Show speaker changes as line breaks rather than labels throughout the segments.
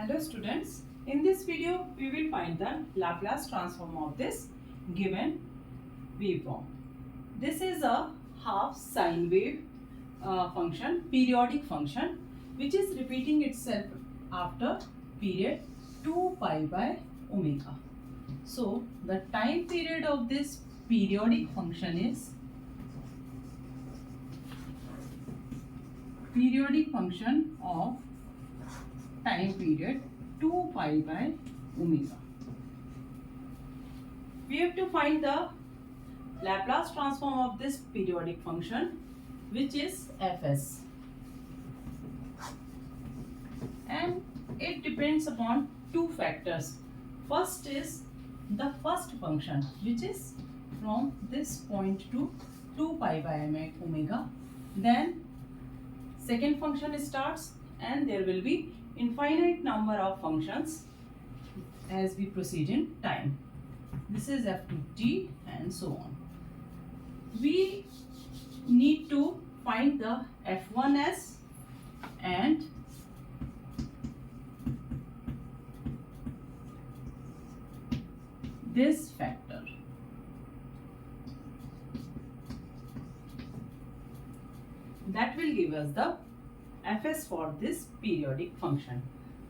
Hello students, in this video we will find the Laplace transform of this given waveform. This is a half sine wave function, periodic function which is repeating itself after period 2 pi by omega. So the time period of this periodic function is periodic function of time period 2 pi by omega. We have to find the Laplace transform of this periodic function, which is Fs, and it depends upon two factors. First is the first function, which is from this point to 2 pi by omega. Then second function starts, and there will be infinite number of functions as we proceed in time. This is f to t and so on. We need to find the f1s and this factor. That will give us the Fs for this periodic function.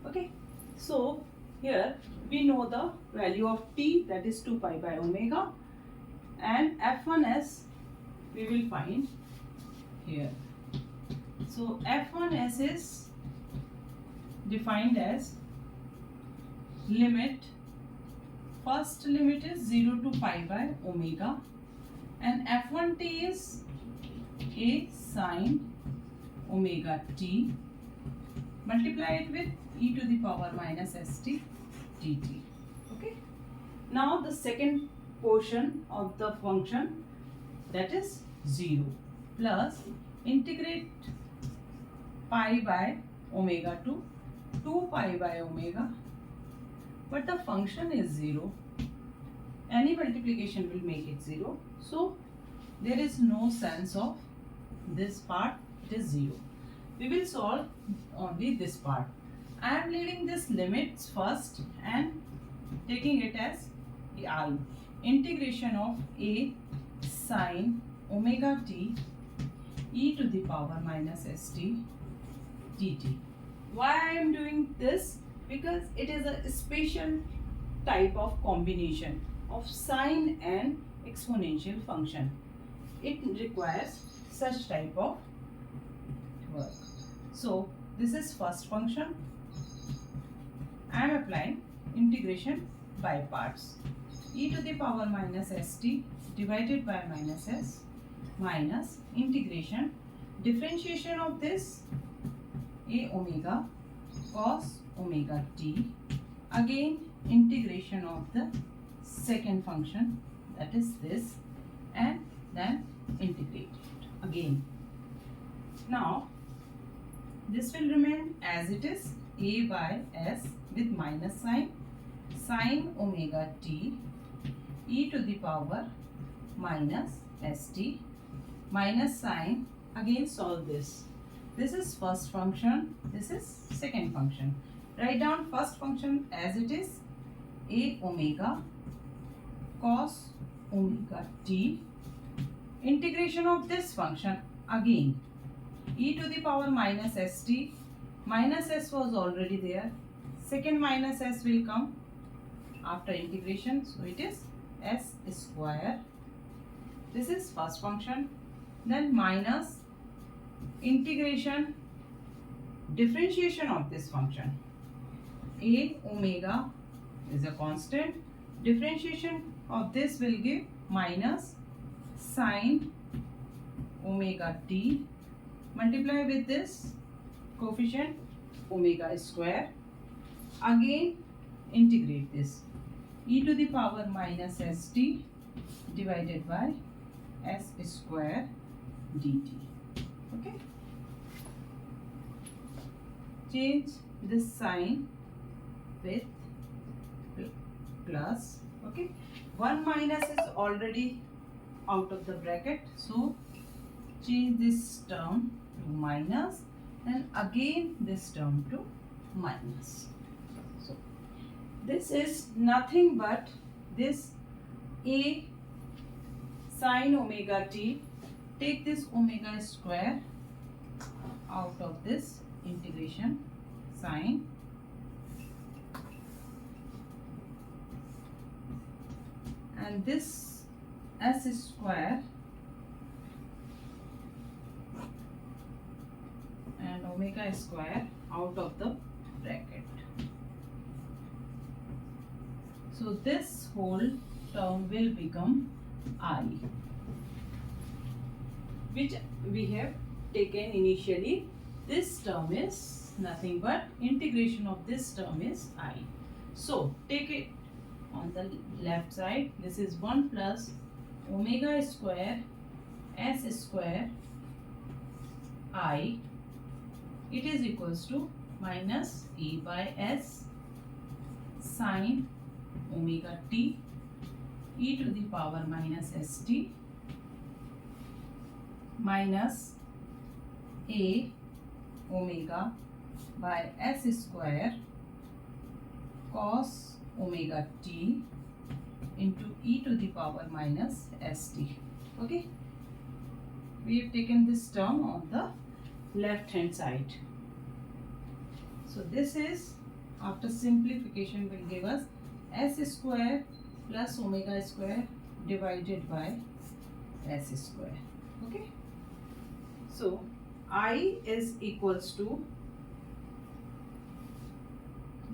Okay, so here we know the value of t, that is 2 pi by omega, and f1s we will find here. So f1s is defined as limit, first limit is 0 to pi by omega, and f1t is a sine omega t, multiply it with e to the power minus st dt. Okay. Now the second portion of the function, that is 0 plus integrate pi by omega to 2 pi by omega, but the function is 0. Any multiplication will make it 0. So there is no sense of this part, it is 0. We will solve only this part. I am leaving this limits first and taking it as I. Integration of a sine omega t e to the power minus st dt. Why I am doing this? Because it is a special type of combination of sine and exponential function. It requires such type of work. So this is first function. I am applying integration by parts. E to the power minus st divided by minus s minus integration, differentiation of this a omega cos omega t, again integration of the second function, that is this, and then integrate it again. Now this will remain as it is, a by s with minus sign, sine omega t e to the power minus st, minus sign, again solve this. This is first function, this is second function. Write down first function as it is, a omega cos omega t, integration of this function, again e to the power minus st, minus s was already there, second minus s will come after integration, so it is s square. This is first function. Then minus integration, differentiation of this function, a omega is a constant, differentiation of this will give minus sine omega t, multiply with this coefficient omega square, again integrate this, e to the power minus st divided by s square dt. Okay, change this sign with plus. Okay, 1 minus is already out of the bracket, so change this term to minus and again this term to minus. This is nothing but this A sine omega t. Take this omega square out of this integration sine, and this s square and omega square out of the bracket. So this whole term will become I, which we have taken initially. This term is nothing but integration of this term is I. So take it on the left side. This is 1 plus omega square s square I. It is equals to minus A by S sine omega t e to the power minus st minus A omega by S square cos omega t into e to the power minus st. Okay, we have taken this term on the left hand side. So this is, after simplification, will give us s square plus omega square divided by s square. Okay, so I is equals to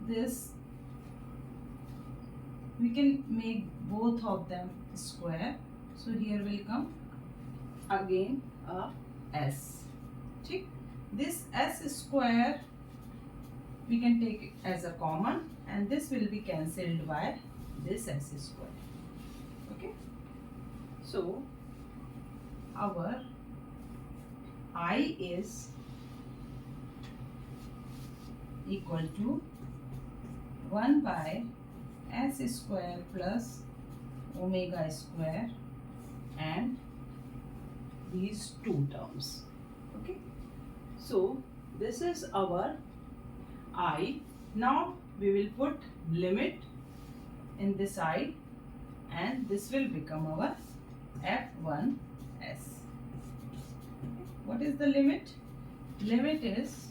this. We can make both of them square, so here will come again a s. Okay? This s square we can take it as a common, and this will be cancelled by this s square. Okay, so our I is equal to 1 by s square plus omega square and these two terms. Okay, so this is our I. Now we will put limit in this I, and this will become our f1s. What is the limit? Limit is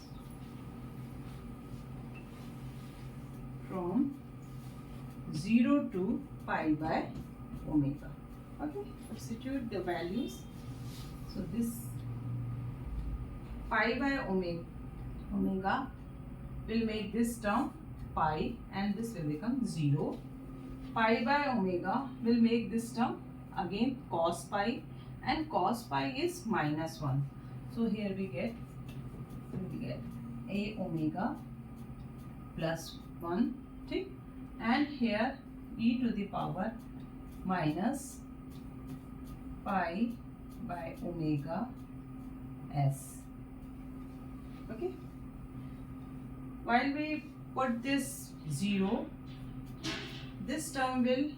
from 0 to pi by omega. Okay, substitute the values. So this pi by omega will make this term pi, and this will become 0. Pi by omega will make this term again cos pi, and cos pi is minus 1. So here we get a omega plus 1, okay? And here e to the power minus pi by omega s. Okay, while we put this 0, this term will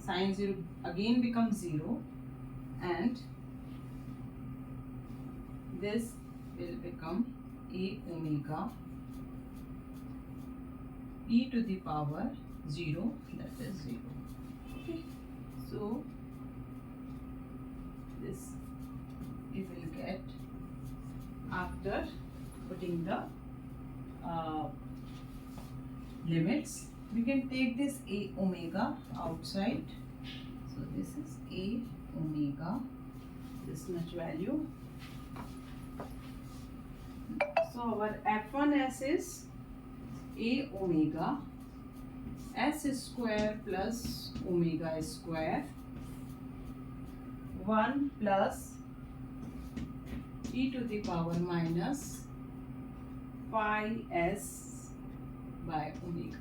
sine 0 again become 0, and this will become a omega e to the power 0, that is 0. Okay, so this we will get after putting the limits. We can take this a omega outside. So this is a omega, this much value. So our f1s is a omega s square plus omega square 1 plus e to the power minus pi s by omega,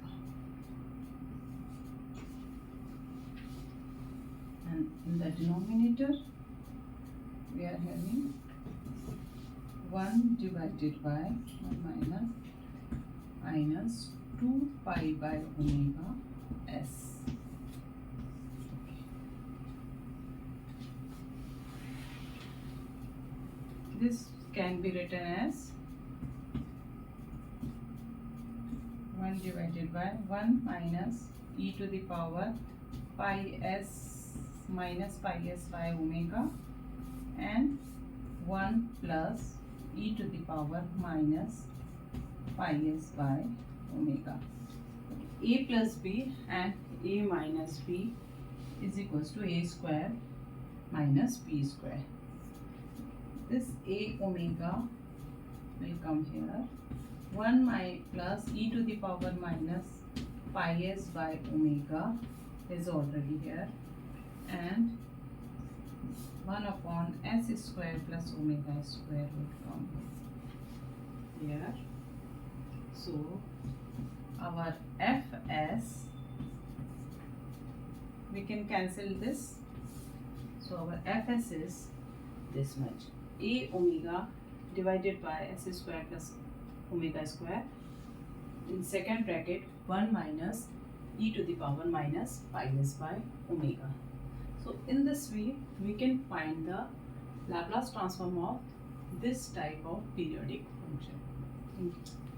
and in the denominator we are having 1 divided by 1 minus 2 pi by omega s. This can be written as 1 divided by 1 minus e to the power pi s minus pi s by omega and 1 plus e to the power minus pi s by omega. A plus b and a minus b is equals to a square minus b square. This a omega will come here. 1 plus e to the power minus pi s by omega is already here, and 1 upon s square plus omega square would come here. So our fs, we can cancel this. So our fs is this much: a omega divided by s square plus omega square, in second bracket 1 minus e to the power minus pi s by omega. So in this way we can find the Laplace transform of this type of periodic function. Thank you.